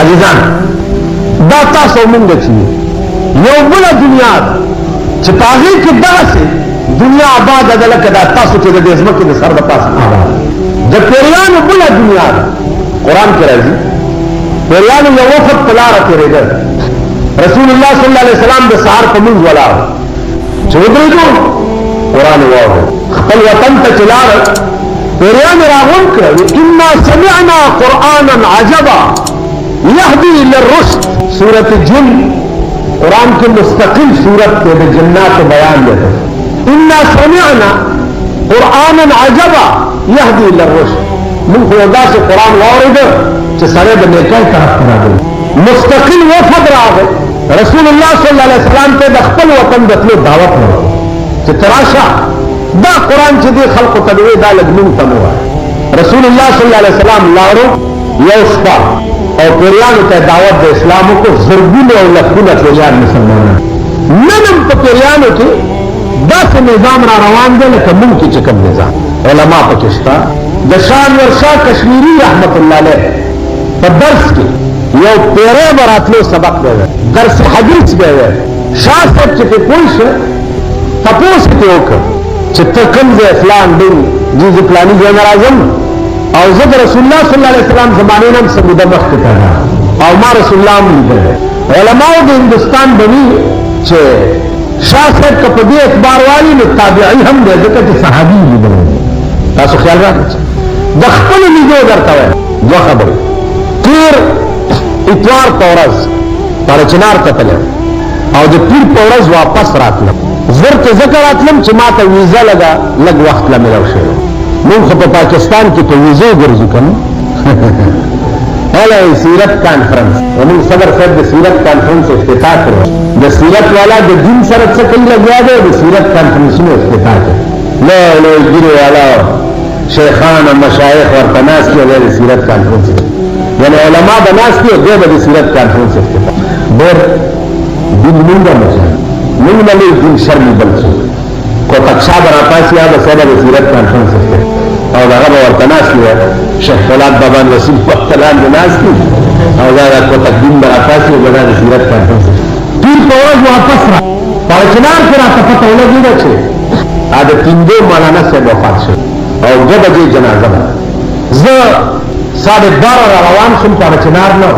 عزیزان دا تاسو مونږ چې یو بل دنیا چې پاغي کې داسې دنیا آباد ده لکه دا تاسو چې د ځمکې د سر د پاسه آباد د پیریانو بل دنیا ده. قرآن کې راځي پیریانو یو وخت په لاره تېرېدل، رسول الله صلی الله علیه وسلم د سهار په منځ ولاړ چې ودرېدو قرآن واورو خپل وطن ته چې لاړل پیریان راغون کړه انا سمعنا قرآنا عجبا یهدی للرشد. سورت جن قرآن کی مستقل صورت کے جنات بیان دیتے انا سمعنا قرآنا عجبا یهدی للرشد. من خدا سے قرآن واورد چې سره د نیکۍ طرف ته راغلی مستقل وفد راغی رسول الله صلی الله علیه وسلم ته د خپل وطن د تلو دعوت ورکړه چې تراشه دا قرآن چې دی خلقو ته وی دا لږ مونږ ته مو وایه. رسول الله صلی الله علیه وسلم لاړو یو شپه او پیریانو ته دعوت د اسلام کو زرګونه او لکونه پیریان مسلمانان نن په پیریانو کې داسې نظام را روان دی لکه مونږ کې چې کوم نظام علما پکې شته. د شان ورشا کشمیری رحمت الله علیه په درس کې یو پیری براتلو سبق دی درس حدیث دی شاه صاحب چې کوئی څه تاسو ته وکړه چې ته کوم ځای فلان دی جز پلاني ځای راځم او زه رسول الله صلی الله علیه وسلم زمانه نن سموده مخکې کړه او ما رسول الله لیدل. علماء د هندستان بني چې شاه صاحب په دې اعتبار والی نو تابعی هم دی ځکه چې صحابي لیدل. تاسو خیال راکړئ د خپل لیدو درته وایم دوه خبرې. تیر اتوار په ورځ پرچنار ته تلم او د پیر په ورځ واپس راتلم. زر ته ذکر راتلم چې ما ته ویزا لږ وخت لا ملو شوی. موږ په پاکستان کې په ویزو ګرځو کنه هله سیرت کانفرنس موږ صدر صاحب د سیرت کانفرنس افتتاح کړو. د سیرت والا د دین سره څه کوي لګیا دی د سیرت کانفرنسونو افتتاح کړو. لا لا ګیرو والا شیخان او مشایخ ورته ناس کې د سیرت کانفرنس یعنی علما د ناس کې د سیرت کانفرنس افتتاح ډېر دین موږ من ملي دین شرم بلڅو کو تکشا براپاسی یا بسره د سیرت کانفرنس افتتاح او داغه ورته ناس کې شیخ فلان بابا رسول پختلان د ناس کې او دا کو تقدیم براپاسی او د سیرت کانفرنس پیر په ورځ واپس را پرچنار کې را پته ولګی چې دا تیندو مولانا صاحب وفات شو او 2 بجې جنازه ده. زه 12:30 روان شوم پرچنار نه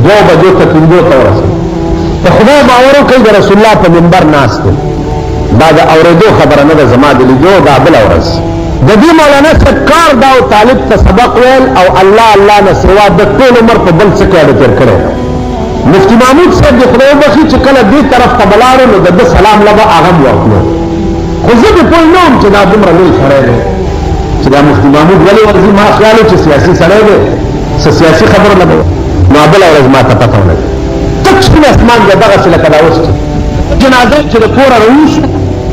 2 بجو ته تیندو ته ورسېدم. په خدای باور کوي د رسول الله په منبر ناست دا د اوریدو خبره نه ده زما د لیدو دا بل ورځ د دې مولانا صاحب کار دا او طالب ته سبق ویل او الله الله نه سوا د ټول عمر په بل څه کې تیر کړی. مفتی محمود صاحب د خدای بخښي چې کله دې طرف ته بلاړو نو د سلام لبا هغه ورکړو خو زه په پوه نوم چې دا دومره لوی سړی دی چې دا مفتی محمود ولې ورځي ما خیال چې سیاسي سړی دی سیاسي خبره نه ده نو بل ورځ ما ته پته ولګي تکشن اسمان دا دغه څه لکه دا وست جنازه چې د کور راوښ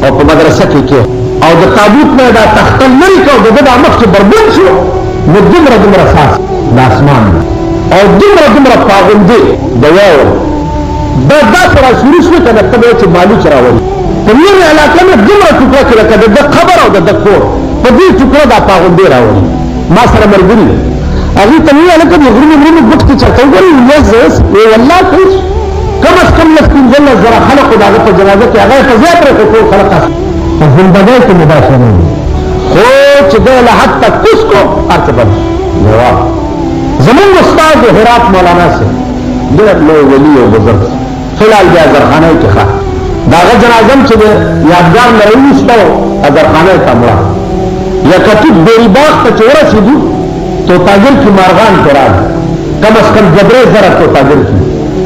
او په مدرسه کې او د تابوت نه دا تخت لري کو د مخ کې بربند شو نو دومره ساس د اسمان او دومره پاغندې د یو دا سره شروع شو کنه ته چې مالي چراوي په دې علاقه کې دومره ټوکر کې لکه د خبر او د کور په دې ټوکر دا پاغندې راوړي ما سره مرګري هغه ته نه لکه د غرونو وخت چرته وګورئ یزس ای والله کوم کم از کم لکن جل زرا خلق دا په جنازه کې هغه په زیات راکو خلق په زندګۍ کې مباشره نه خو چې د حتی کوس کو ارتبط جواب زمون استاد هرات مولانا سے ډېر لوی ولی او بزرگ خلال بیا زرخانه کې ښه داغه جنازه چې یادګار نه وښتو زرخانه ته مړه یا کتب بیری باغ ته ورسېدو تو تاجر کی مارغان قرآن کم از کم جبرے زرد تو تاجر کی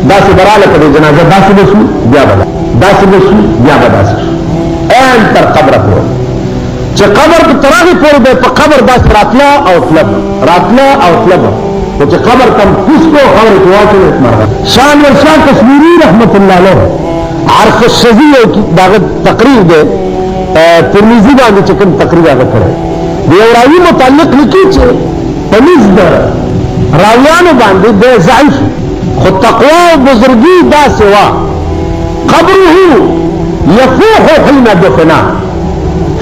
داس براله په جنازه داس بسو بیا بدا داس بسو بیا بدا ان تر قبر کو چې قبر په تراغي پور به په قبر داس راتلا او طلب او چې قبر کم کوس کو خبر کواتو مارغان شان ورشان کشمیری رحمت الله علیه عرف الشذی داغه تقریر ده ترمذی باندې چې کوم تقریر هغه کړی دی راوی متعلق لیکي چې تمیز ده راویانو باندې ده ضعیف خود تقوی و بزرگی دا سوا قبره یفوح حین دفنا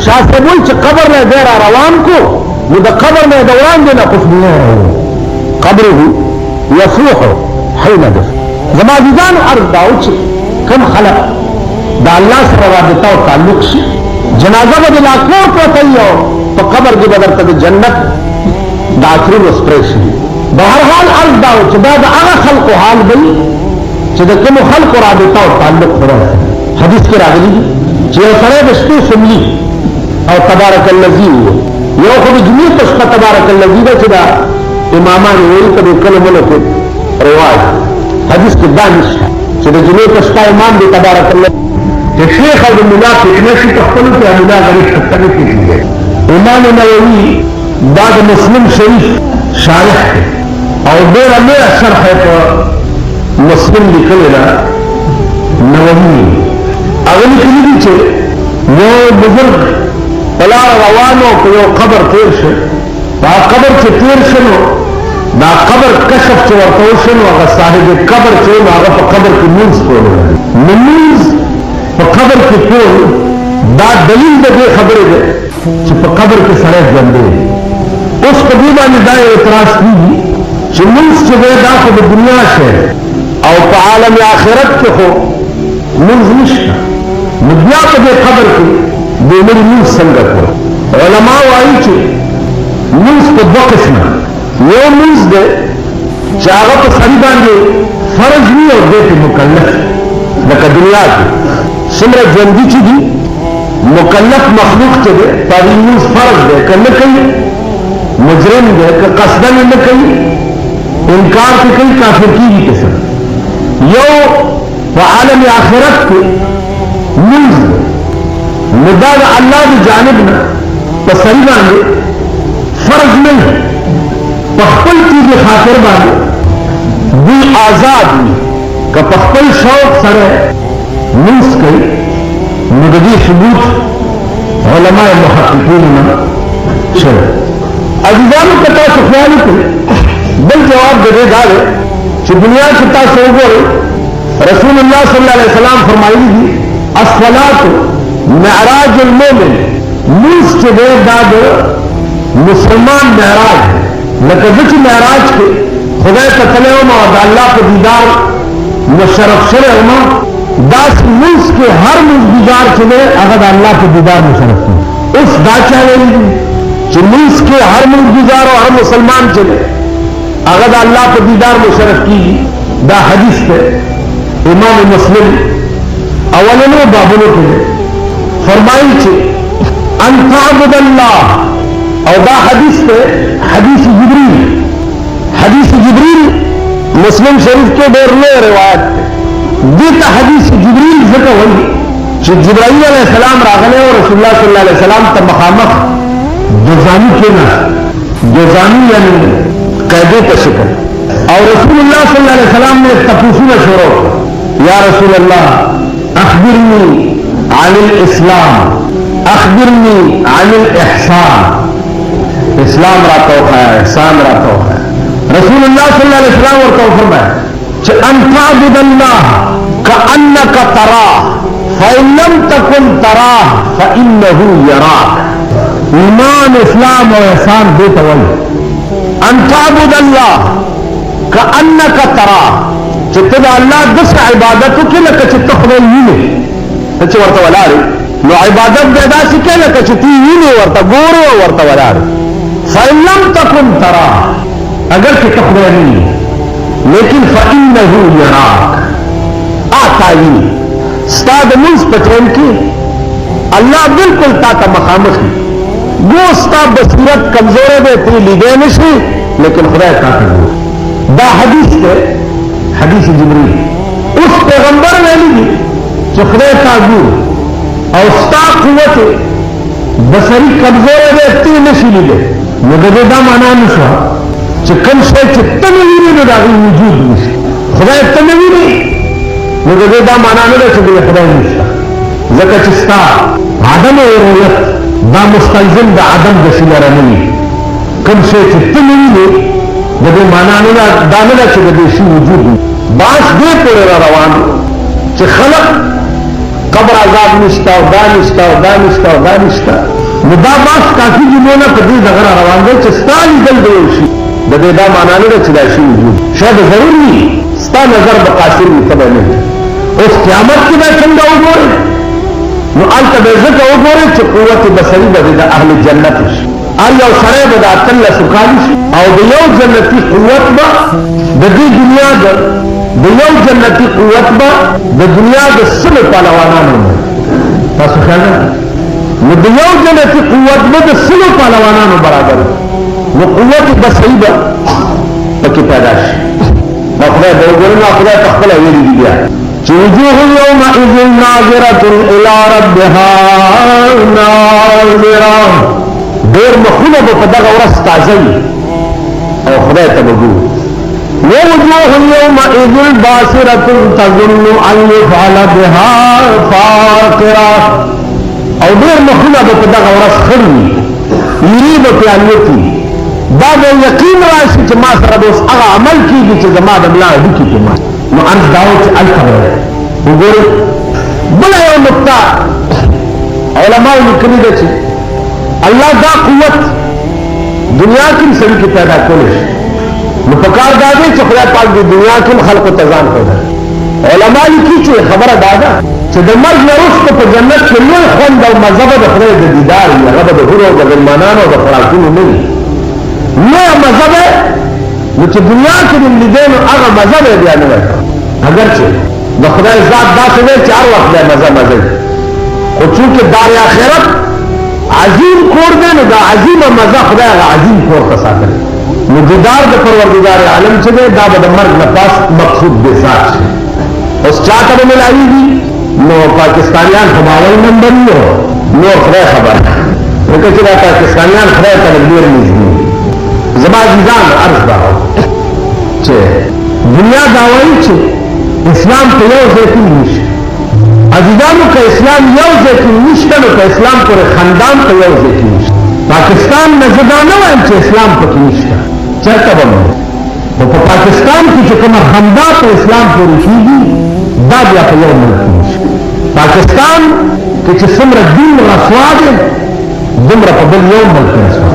شاہ سے بول چه قبر میں دیر روان کو وہ دا قبر میں دوران دینا خوشبوئے قبره یفوح حين دف زما عزیزان عرض داو چې کم خلق دا الله سره رابطه او تعلق شي جنازه به لا کور پروت یو په قبر کې بدر ته جنت دا اخري وسپریشن بهر حال عرض داو چې دا د هغه خلقو حال دی چې د کوم خلقو رابطه او تعلق سره حدیث کې راغلي چې یو سره د شپې سملی او تبارک الذی یو خو د جمعې په شپه تبارک الذی دا چې دا امامان ویل کړي کلمونه کې رواج حدیث کې دانش چې د جمعې په شپه امام دی تبارک الله چې شیخ او د مولا فتنه شي په خپل کې مولا غریب فتنه کېږي امام نووي دا د مسلم شریف شارح او ډېر لوی شرح په مسلم لیکلی ده نووي هغه لیکلي دي چې یو بزرګ په لاره روانو په یو قبر تېر شو دا قبر چې تېر شو نو دا قبر کشف چې ورته وشو نو هغه صاحب قبر چې نو هغه په قبر کې لمونځ کولو لمونځ په قبر کې کول دا دلیل د دې خبرې ده چې په قبر کې سړی ژوندی اوس په دې باندې دا اعتراض کېږي چې لمونځ چې دی دا خو د دنیا شی او په عالم آخرت کې خو لمونځ نشته نو بیا په دې قبر کې د مړي لمونځ څنګه کوو علما وایي چې لمونځ په دوه قسمه یو لمونځ دی چې هغه په سړي باندې فرض وي او دی پې مکلف لکه دنیا کې څومره ژوندي چې دي مکلف مخلوق چې دی په هغې لمونځ فرض دی که نه کوي مجرم دی که قصدا نه کوي انکار پې کوي کافر کېږي که څه یو په عالم آخرت کې لمونځ دی نو دا د الله د جانب نه په سړي باندې فرض نه وي په خپل چیز خاطر باندې دوی آزاد وي که په خپل شوق سره لمونځ کوي نو د دې ثبوت علماء محققینو نه شوی عزیزانو که تاسو خیال وکړئ بل جواب د دې دا دی چې دنیا کې تاسو وګورئ رسول الله صلی الله علیه وسلم فرمایلی دي الصلاة معراج المؤمن لمونځ چې دی دا د مسلمان معراج لکه زه چې معراج کې خدای ته تللی وم او د الله په دیدار مشرف شوی وم داسې لمونځ کې هر لمونځګزار چې دی هغه د الله په دیدار مشرف دی اوس دا چا ویلي دي چې لمونځ کې هر لمونځګزار او هر مسلمان چې دی هغه د الله په دیدار مشرف کېږي دا حدیث دی امام مسلم اولنو بابونو کې دی فرمایي چې ان تعبد الله او دا حدیث ته حدیث جبریل مسلم شریف کې ډېر لوی روایت دی ته حدیث جبریل ځکه وایي چې جبرائیل علیه السلام راغلی او رسول الله صلی الله علیه وسلم ته مخامخ جزانی کېناست جزانی یعنی قیدې ته شکل او رسول الله صلی الله علیه وسلم نے تپوسونه شروع یا رسول الله اخبرني عن الاسلام اخبرني عن الاحسان اسلام راته وخایا احسان راته وخایا رسول الله صلی الله علیه وسلم ورته فرمایا چې ان تعبد الله كأنك تراه فإن لم تكن تراه فإنه يراك ایمان اسلام او احسان دې ته وایي ان تعبد الله كأنك تراه چې ته د الله داسې عبادت وکړې لکه چې ته خدای وینې ته چې ورته ولاړې نو عبادت دې داسې کوې لکه چې ته وینې ورته ګورې او ورته ولاړې فإن لم تكن تراه اگر کہ تخبر نہیں لیکن فإنه يراك آتائی استاد منز پچھن کی اللہ بالکل تاتا مخامخ وہ استاد بصیرت کمزور دے تی لیدے نشی لیکن خدا تاتا گو دا حدیث دے حدیث جبریل اس پیغمبر میں لی کہ خدا تاتا گو اور استاد قوت بصری کمزور دے تی نشی لیدے مگر دا مانا نشا چې کوم شی چې ته نه وینې نو د هغې وجود نشته خدای ته نه وینې نو د دې دا معنا نه ده چې د خدای نشته ځکه چې ستا عدم رؤیت دا مستلزم د عدم د شي لره نه وي کوم شی چې ته نه وینې د دې معنا نه ده دا نه ده چې د دې شي وجود وي باس دې پورې را روان چې خلق قبر عذاب نشته او دا نشته او دا نشته او دا نشته نو دا باس کافي جملونه په دې دغه را روان دی چې ستا لیدل دی یو شي د دې دا معنا نه ده چې دا شی وجود شاید ضرور وي تا نظر بقاصر وي ته به نه اوس قیامت کې به څنګه وګورې نو هلته به ځکه وګورې چې قوت بصري به د اهل جنت شي هر یو سړی به د اتلسو کالو شي او د یو جنتي قوت به د دې دنیا د یو جنتي قوت به د دنیا د سلو پهلوانانو تاسو خیال نو د یو جنتي قوت به د سلو پهلوانانو برابر نو قوت بصري به پکې پیدا شي نو خدای به وګورې نو خدای په خپله ویلي دي بیا چې وجوه یومئذ ناظرة إلى ربها ناظرة ډېر مخونه به په دغه ورځ تازه وي او خدای ته به ګورو ووجوه يومئذ باسرة تظن أن يفعل بها فاقرة او ډېر مخونه به په دغه ورځ خړ وي یري به پرې الوتي دا به یقین راشي چې ما سره به اوس هغه عمل کېږي چې زما د ملا هډوکي کې ما نو عرض دا و چې هلته به وګورئ بله یو نقطه علماو لیکلي ده چې الله دا قوت دنیا کې هم سړي کې پیدا کولی شي نو پکار دا دی چې خدای پاک د دنیا کې هم خلقو ته ځان پیدا علما لیکي چې خبره دا ده چې د مرګ نه وروسته په جنت کې لوی خوند او مزه به د خدای د دیدار وي هغه به د حورو او د غلمانانو او د خوراکونو نه وي لویه مزه به نو چې دنیا کې د لیدی نو هغه مزه به بیا نه وی اگر چې د خدای ذات داسې دی چې هر وخت دی مزه مزه وي خو چونکې دار آخرت عظیم کور دی نو دا عظیمه مزه خدای هغه عظیم کور ته ساتلی نو دیدار د پروردګار عالم چې دی دا به د مرګ نه پاس مقصود بې ذات شي اوس چاته به ملاویږي نو پاکستانیان خو به اول نمبر وي نور خدای خبر ځکه چې دا پاکستانیان خدای ته ډېر نږدې زما عزیزان عرض دا چې دنیا دا وایي چې اسلام په یو ځای کې نشي عزیزانو که اسلام یو ځای کې نشته نو که اسلام پورې خاندان په یو ځای کې نشته پاکستان نه زه دا نه وایم چې اسلام پکې نشته چېرته به مو خو په پاکستان کې چې کومه خندا په اسلام پورې کېږي دا بیا په یو ملک کې نشته پاکستان کې چې څومره دین رسوا دی دومره په بل یو ملک کې رسوا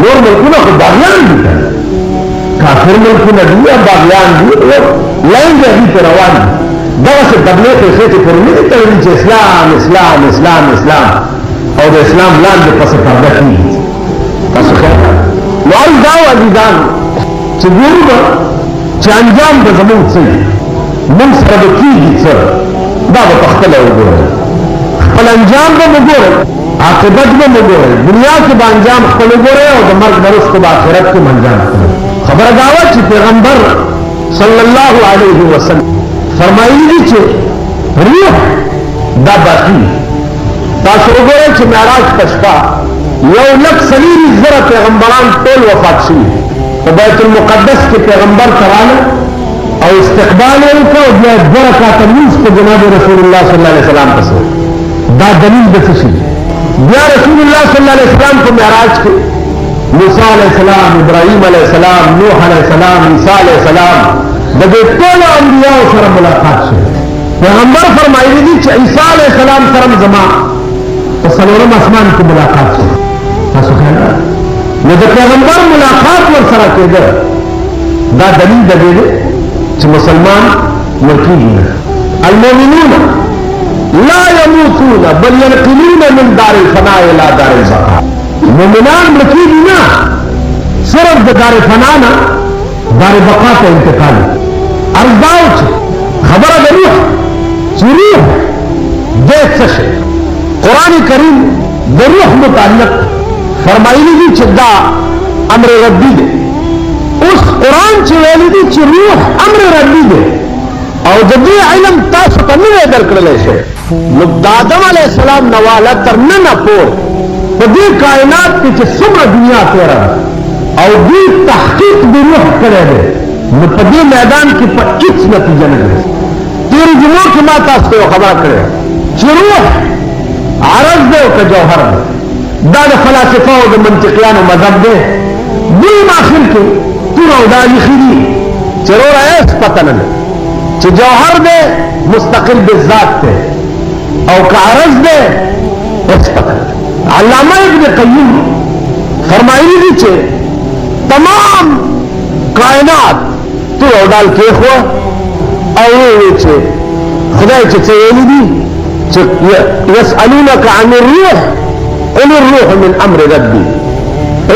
نور ملکونه خو باغیان دي کافر ملکونه دي یا باغیان دي لاین دی هغوی پې روان دي دغسې تبلیغ یې خېټې پورې نه دي تړلي چې اسلام اسلام اسلام اسلام او د اسلام لاندې پسې پرده کېږي تاسو خیال نو عرض دا و عزیزانو چې ګورو به چې انجام به زمونږ څه وي مونږ سره به کېږي څه دا به په خپله وګورئ خپل انجام به وګورئ عاقبت به وګورئ دنیا کې به انجام خپل وګورئ او د مرګ نه وروسته به آخرت کې انجام خپل خبره دا وه چې پیغمبر صلی الله علیه وسلم فرمایلی دي چې روح دا باقي تاسو وګورئ چې معراج په شپه 1,40,000 پیغمبران ټول وفات شوي په بیت المقدس کې پیغمبر ته راغله او استقبال یې وکړ او بیا 2 رکعته لمونځ په جناب رسول الله صلی الله علیه وسلم پسې دا دلیل د څه شي بیا رسول الله صلی الله علیه وسلم په معراج کې موسی علیه السلام ابراهیم علیه السلام نوح علیه السلام عیسی علیه السلام د دې ټولو انبیاء سره ملاقات شو پیغمبر فرمایلی دي چې عیسی علیه السلام سره زما په څلورم اسمان کې ملاقات شو تاسو خیال نو د پیغمبر ملاقات ورسره کېده دا دلیل د دې چې مسلمان ورکیږي المؤمنون لا يموتون بل ينقلون من دار الفناء الى دار البقاء مؤمنان ورکیږي نه صرف د دار فنا نه دار بقا ته انتقال عرض داو چې خبره د روح چې روح دې څه شي قرآن کریم د روح متعلق فرمایلی دي چې دا امر ربی دی اوس قرآن چې ویلی دي چې روح امر ربی دی او د دې علم تاسو ته نه درکړلی شي نو د آدم علیه السلام نه واله تر ننه پورې په دې کائنات کې چې څومره دنیا تېره ده او دوی تحقیق د روح کړی دی نو په دې میدان کې په هېڅ نتیجه نه ګرځي تېرې جمعو کې ما تاسو ته یو خبره کړې چې روح عرض دی او که جوهر دی دا د فلاسفه او د منطقیانو مذهب دی دوی ماخر کې تور او دا لیکي دي چې وروره هېڅ پته نه لري چې جوهر دی مستقل بالذات دی او که عرض دی هېڅ پته نه لري علامه ابن قیم فرمایلی دي چې تمام کائنات تو او ډال کې خو او چې خدای چې څه ویلي دي چې يسألونك عن الروح قل الروح من امر ربي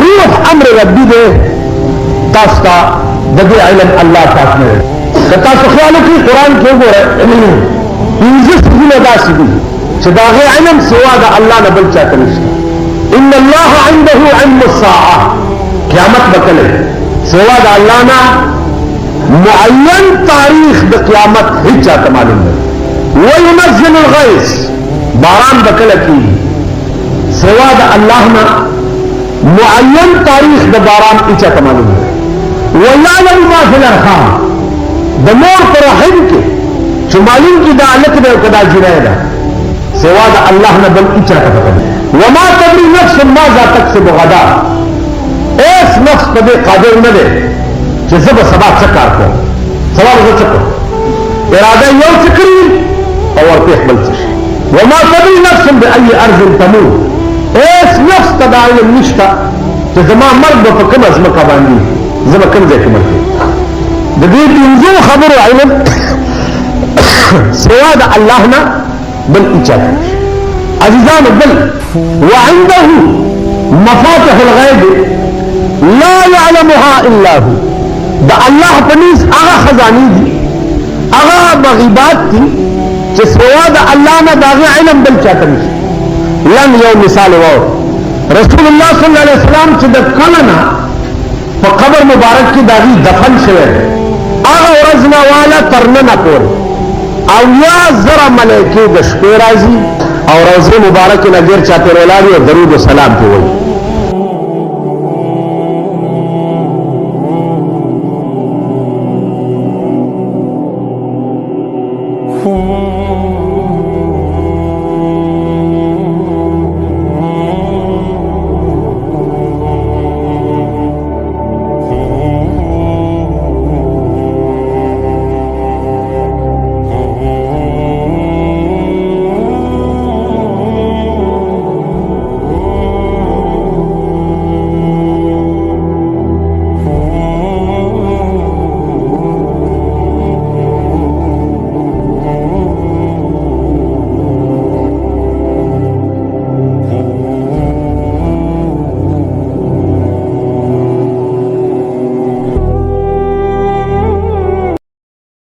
روح امر ربي دی تاسو ته د دې علم الله تاسو نه که تاسو خیال وکړئ قرآن کې وګورئ پنځه څیزونه داسې دي چې د هغې علم سوا د الله نه بل چاته نشته ان الله عنده علم الساعه قیامت به کله سوا د الله نه معین تاریخ د قیامت هیڅ چاته معلوم نه وينزل الغيث باران به کله کېږي سوا د الله نه معین تاریخ د باران هیڅ چاته معلوم نه ويعلم ما في الارحام د مور پر رحم کې چې معلوم کې دا الک دی او کدا جنای ده سوا د الله نه بل هیڅ چاته پته نه وما تدري نفس ماذا تكسب غدا اس نفس په دې قادر نه دی چې زه به سبا څه کار کوم سبا به څه کوم اراده یو څه کوي او ورته خپل څه وما تدري نفس بأي أرض تموت اس نفس ته دا علم نشته چې زما مرګ به په کومه ځمکه باندې زه به کوم ځای کې مړ کېږم د دې پنځو خبرو علم سوا د الله نه بل هیچا ته عزیزانو بل وعنده مفاتح الغیب لا يعلمها الا هو دا الله پنیز هغه خزانه دي هغه مغیبات دي چې سوا د الله نه داغه علم بل چاته نشي لن یو مثال وو رسول الله صلی الله علیه وسلم چې د کلنا په قبر مبارک کې داغي دفن شوی هغه ورځ والا ترنه کول او یا زره ملائکه د شپې راځي او روزه مبارک نه غیر چاته ولاړ او درود و سلام ته وایي